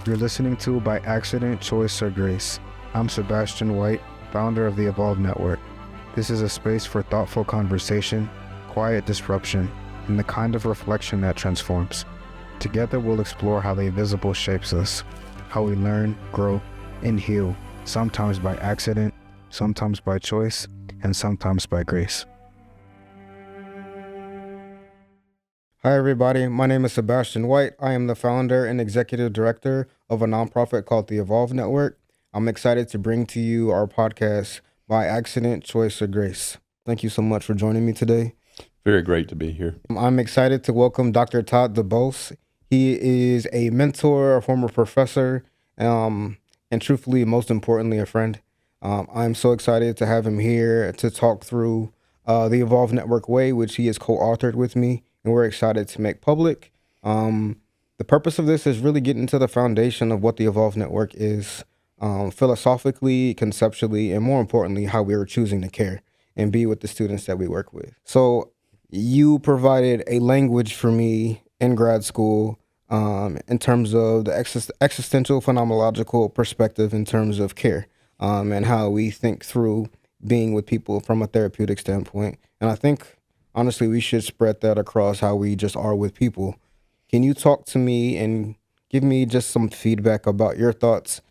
You're listening to By Accident, Choice, or Grace. I'm Sebastian White, founder of the Evolve Network. This is a space for thoughtful conversation, quiet disruption, and the kind of reflection that transforms. Together, we'll explore how the invisible shapes us, how we learn, grow, and heal, sometimes by accident, sometimes by choice, and sometimes by grace. Hi, everybody. My name is Sebastian White. I am the founder and executive director of a nonprofit called the Evolve Network. I'm excited to bring to you our podcast, By Accident, Choice, or Grace. Thank you so much for joining me today. Very great to be here. I'm excited to welcome Dr. Todd DuBose. He is a mentor, a former professor, and truthfully, most importantly, a friend. I'm so excited to have him here to talk through the Evolve Network Way, which he has co-authored with me, and we're excited to make public. The purpose of this is really getting to the foundation of what the Evolve Network is, philosophically, conceptually, and more importantly, how we are choosing to care and be with the students that we work with. So you provided a language for me in grad school in terms of the existential phenomenological perspective in terms of care and how we think through being with people from a therapeutic standpoint. And I think, honestly, we should spread that across how we just are with people. Can you talk to me and give me just some feedback about your thoughts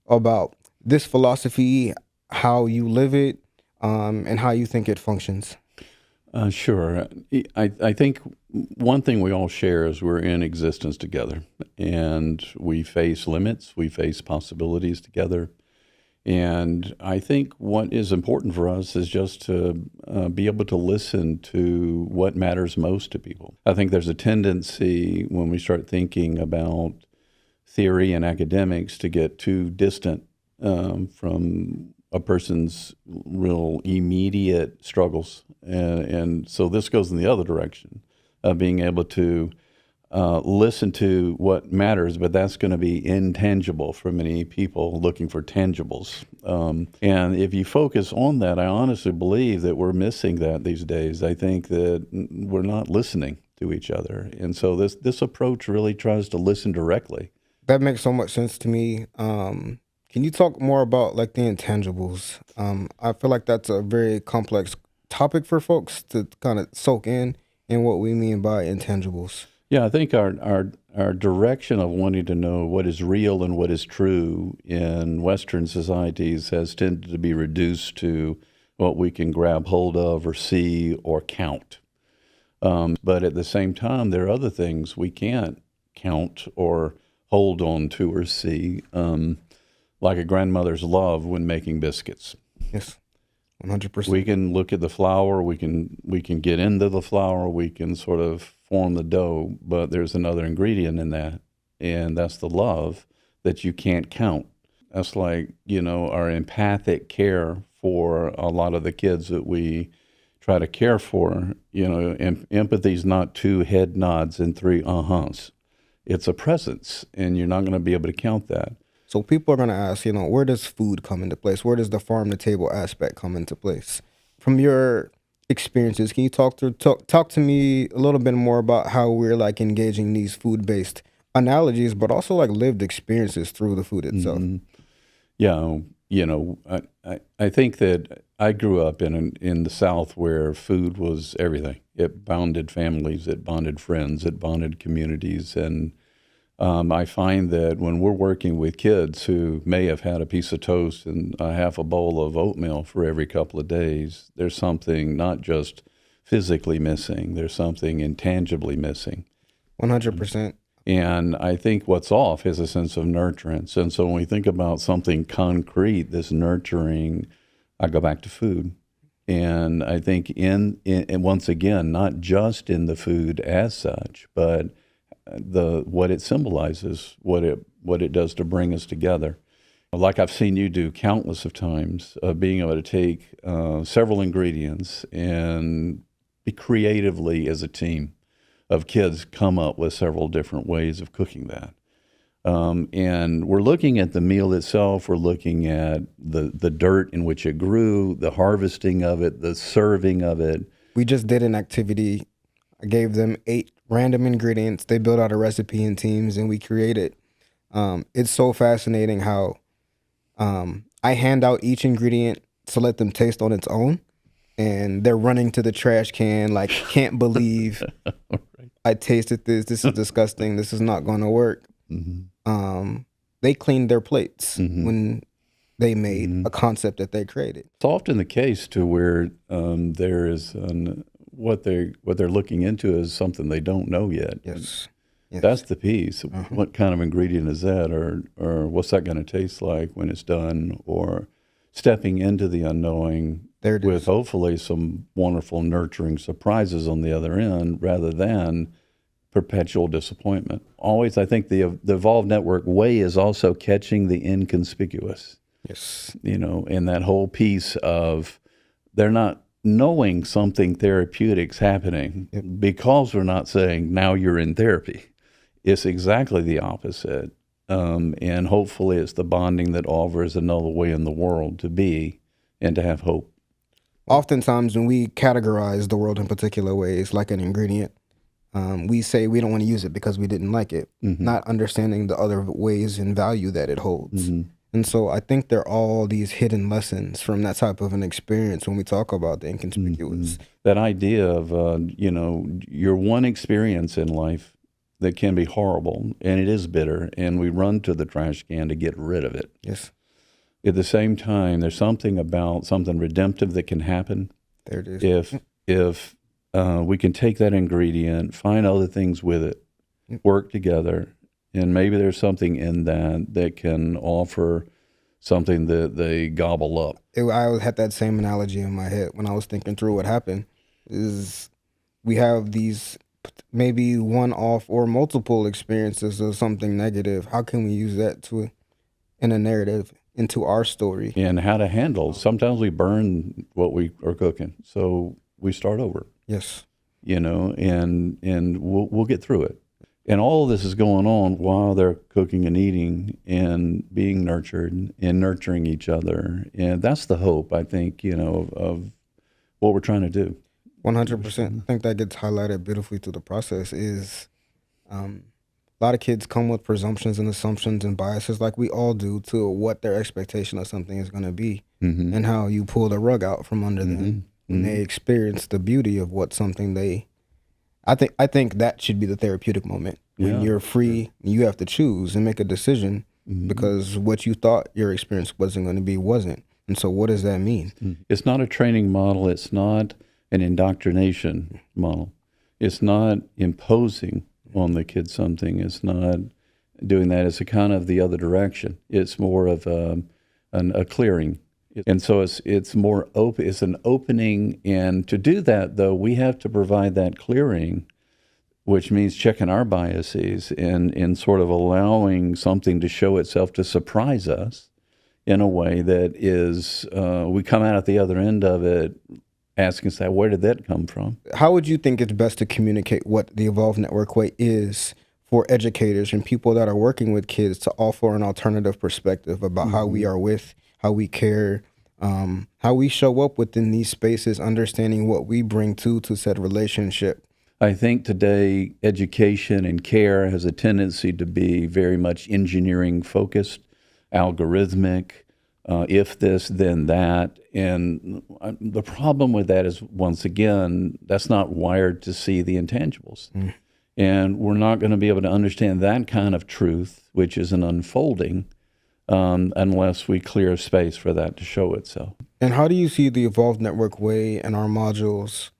about this philosophy, how you live it, and how you think it functions? Sure. I think one thing we all share is we're in existence together, and we face limits, we face possibilities together. And I think what is important for us is just to be able to listen to what matters most to people. I think there's a tendency when we start thinking about theory and academics to get too distant from a person's real immediate struggles. And so this goes in the other direction of being able to listen to what matters, but that's going to be intangible for many people looking for tangibles. And if you focus on that, I honestly believe that we're missing that these days. I think that we're not listening to each other. And so this approach really tries to listen directly. That makes so much sense to me. Can you talk more about like the intangibles? I feel like that's a very complex topic for folks to kind of soak in what we mean by intangibles. Yeah, I think our direction of wanting to know what is real and what is true in Western societies has tended to be reduced to what we can grab hold of or see or count. But at the same time, there are other things we can't count or hold on to or see, like a grandmother's love when making biscuits. Yes, 100%. We can look at the flour, we can get into the flour, we can sort of form the dough, but there's another ingredient in that, and that's the love that you can't count. That's like, our empathic care for a lot of the kids that we try to care for. Empathy is not 2 head nods and 3 uh-huhs. It's a presence, and you're not going to be able to count that. So people are going to ask, where does food come into place? Where does the farm-to-table aspect come into place? From your experiences, can you talk to me a little bit more about how we're like engaging these food-based analogies, but also like lived experiences through the food itself? Mm-hmm. Yeah, I think that I grew up in the South where food was everything. It bonded families, it bonded friends, it bonded communities, and I find that when we're working with kids who may have had a piece of toast and a half a bowl of oatmeal for every couple of days, there's something not just physically missing, there's something intangibly missing. 100%. And I think what's off is a sense of nurturance. And so when we think about something concrete, this nurturing, I go back to food. And I think and once again, not just in the food as such, but what it symbolizes, what it does to bring us together. Like I've seen you do countless of times, being able to take several ingredients and be creatively as a team of kids come up with several different ways of cooking that. And we're looking at the meal itself, we're looking at the dirt in which it grew, the harvesting of it, the serving of it. We just did an activity. I gave them 8 random ingredients. They built out a recipe in teams, and we created It's so fascinating how I hand out each ingredient to let them taste on its own, and they're running to the trash can like, can't believe I tasted this. This is disgusting. This is not going to work. They cleaned their plates when they made a concept that they created. It's often the case to where there is what they're looking into is something they don't know yet. Yes. That's the piece. What kind of ingredient is that, or what's that going to taste like when it's done, or stepping into the unknowing with hopefully some wonderful nurturing surprises on the other end, rather than perpetual disappointment. Always, I think the Evolved Network way is also catching the inconspicuous. Yes. And that whole piece of they're not knowing something therapeutic's happening because we're not saying, now you're in therapy. It's exactly the opposite. And hopefully it's the bonding that offers another way in the world to be and to have hope. Oftentimes when we categorize the world in particular ways, like an ingredient, we say we don't want to use it because we didn't like it, not understanding the other ways and value that it holds. And so I think there are all these hidden lessons from that type of an experience when we talk about the inconspicuous. That idea of, your one experience in life that can be horrible, and it is bitter, and we run to the trash can to get rid of it. Yes. At the same time, there's something about something redemptive that can happen. There it is. If we can take that ingredient, find other things with it, work together, and maybe there's something in that can offer something that they gobble up. I had that same analogy in my head when I was thinking through what happened. Is we have these maybe one-off or multiple experiences of something negative. How can we use that in a narrative into our story? And how to handle. Sometimes we burn what we are cooking, so we start over. Yes. And we'll get through it. And all of this is going on while they're cooking and eating and being nurtured and nurturing each other. And that's the hope, I think, of what we're trying to do. 100%. I think that gets highlighted beautifully through the process is a lot of kids come with presumptions and assumptions and biases like we all do to what their expectation of something is going to be and how you pull the rug out from under them when they experience the beauty of what something they... I think that should be the therapeutic moment when you're free and you have to choose and make a decision because what you thought your experience wasn't going to be wasn't. And so what does that mean? It's not a training model. It's not an indoctrination model. It's not imposing on the kid something. It's not doing that. It's a kind of the other direction. It's more of a clearing. And so it's more open. It's an opening. And to do that, though, we have to provide that clearing, which means checking our biases and sort of allowing something to show itself to surprise us in a way that is, we come out at the other end of it asking us, where did that come from? How would you think it's best to communicate what the Evolved Network way is for educators and people that are working with kids to offer an alternative perspective about how we are with, how we care, how we show up within these spaces, understanding what we bring to said relationship? I think today education and care has a tendency to be very much engineering focused, algorithmic, if this, then that. And the problem with that is, once again, that's not wired to see the intangibles. And we're not going to be able to understand that kind of truth, which is an unfolding, unless we clear space for that to show itself. And how do you see the Evolved Network way and our modules?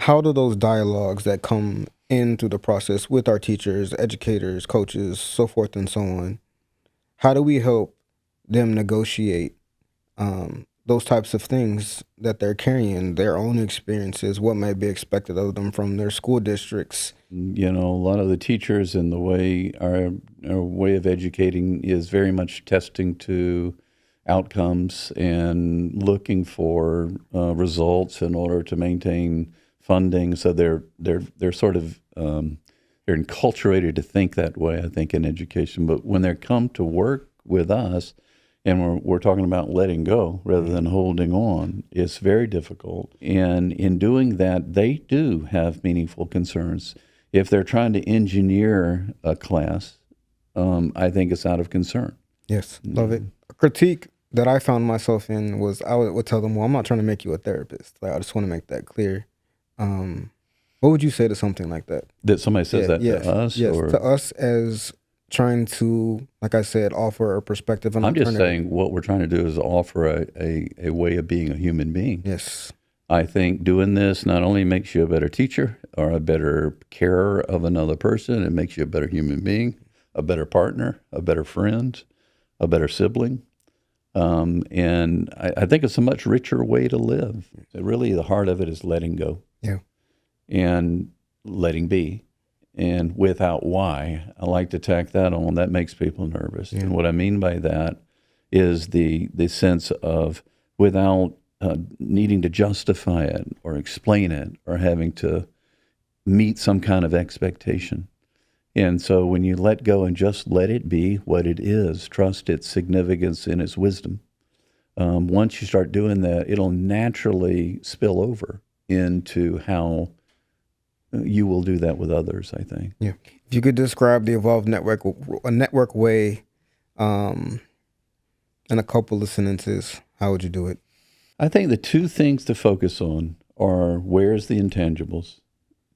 How do those dialogues that come in through the process with our teachers, educators, coaches, so forth and so on, how do we help them negotiate those types of things that they're carrying, their own experiences, what might be expected of them from their school districts? A lot of the teachers and the way our way of educating is very much testing to outcomes and looking for results in order to maintain funding. So they're sort of they're enculturated to think that way, I think, in education. But when they come to work with us, and we're talking about letting go rather than holding on, it's very difficult. And in doing that, they do have meaningful concerns. If they're trying to engineer a class, I think it's out of concern. Yes, love it. A critique that I found myself in was I would tell them, well, I'm not trying to make you a therapist. Like, I just want to make that clear. What would you say to something like that? That somebody says that yes, to us? Yes, or to us as trying to, like I said, offer a perspective. I'm just saying what we're trying to do is offer a way of being a human being. Yes. I think doing this not only makes you a better teacher or a better carer of another person, it makes you a better human being, a better partner, a better friend, a better sibling. And I think it's a much richer way to live. Really, the heart of it is letting go. Yeah. And letting be. And without why, I like to tack that on. That makes people nervous. Yeah. And what I mean by that is the sense of without needing to justify it or explain it or having to meet some kind of expectation. And so when you let go and just let it be what it is, trust its significance and its wisdom, once you start doing that, it'll naturally spill over into how you will do that with others, I think. Yeah. If you could describe the Evolve Network, a network way, in a couple of sentences, how would you do it? I think the two things to focus on are where's the intangibles,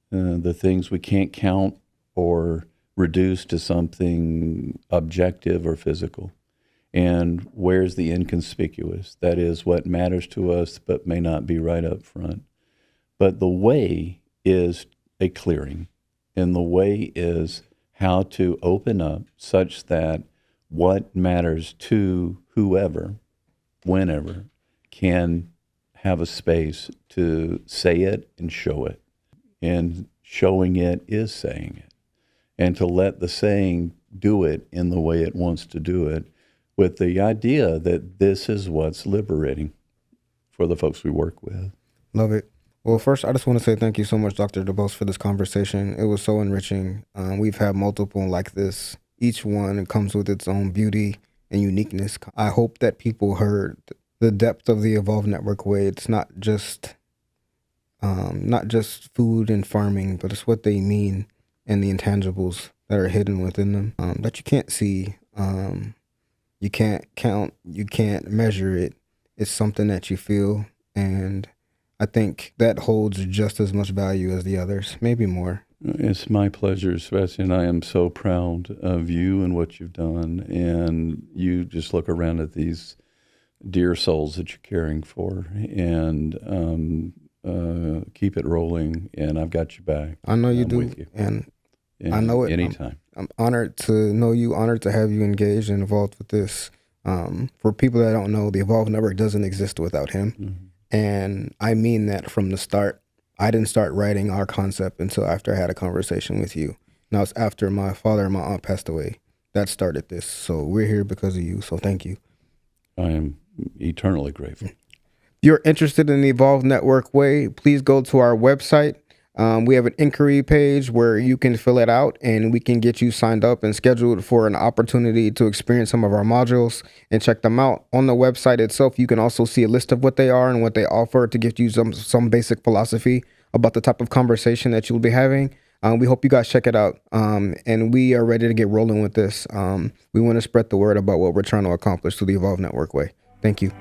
the things we can't count or reduce to something objective or physical, and where's the inconspicuous, that is what matters to us but may not be right up front. But the way is a clearing, and the way is how to open up such that what matters to whoever, whenever, can have a space to say it and show it. And showing it is saying it. And to let the saying do it in the way it wants to do it, with the idea that this is what's liberating for the folks we work with. Love it. Well, first, I just want to say thank you so much, Dr. DuBose, for this conversation. It was so enriching. We've had multiple like this. Each one comes with its own beauty and uniqueness. I hope that people heard the depth of the Evolve Network way. It's not just food and farming, but it's what they mean and the intangibles that are hidden within them, that you can't see, you can't count, you can't measure it. It's something that you feel, and I think that holds just as much value as the others, maybe more. It's my pleasure, Sebastian. I am so proud of you and what you've done, and you just look around at these dear souls that you're caring for, and keep it rolling, and I've got your back. I know you do, with you. And I know it. Anytime. I'm honored to know you, honored to have you engaged and involved with this. For people that don't know, the Evolve Network doesn't exist without him. Mm-hmm. And I mean that from the start. I didn't start writing our concept until after I had a conversation with you. Now it's after my father and my aunt passed away that started this. So we're here because of you. So thank you. I am eternally grateful. If you're interested in the Evolve Network way, please go to our website. We have an inquiry page where you can fill it out and we can get you signed up and scheduled for an opportunity to experience some of our modules and check them out. On the website itself, you can also see a list of what they are and what they offer to give you some basic philosophy about the type of conversation that you'll be having. We hope you guys check it out. And we are ready to get rolling with this. We want to spread the word about what we're trying to accomplish through the Evolve Network way. Thank you.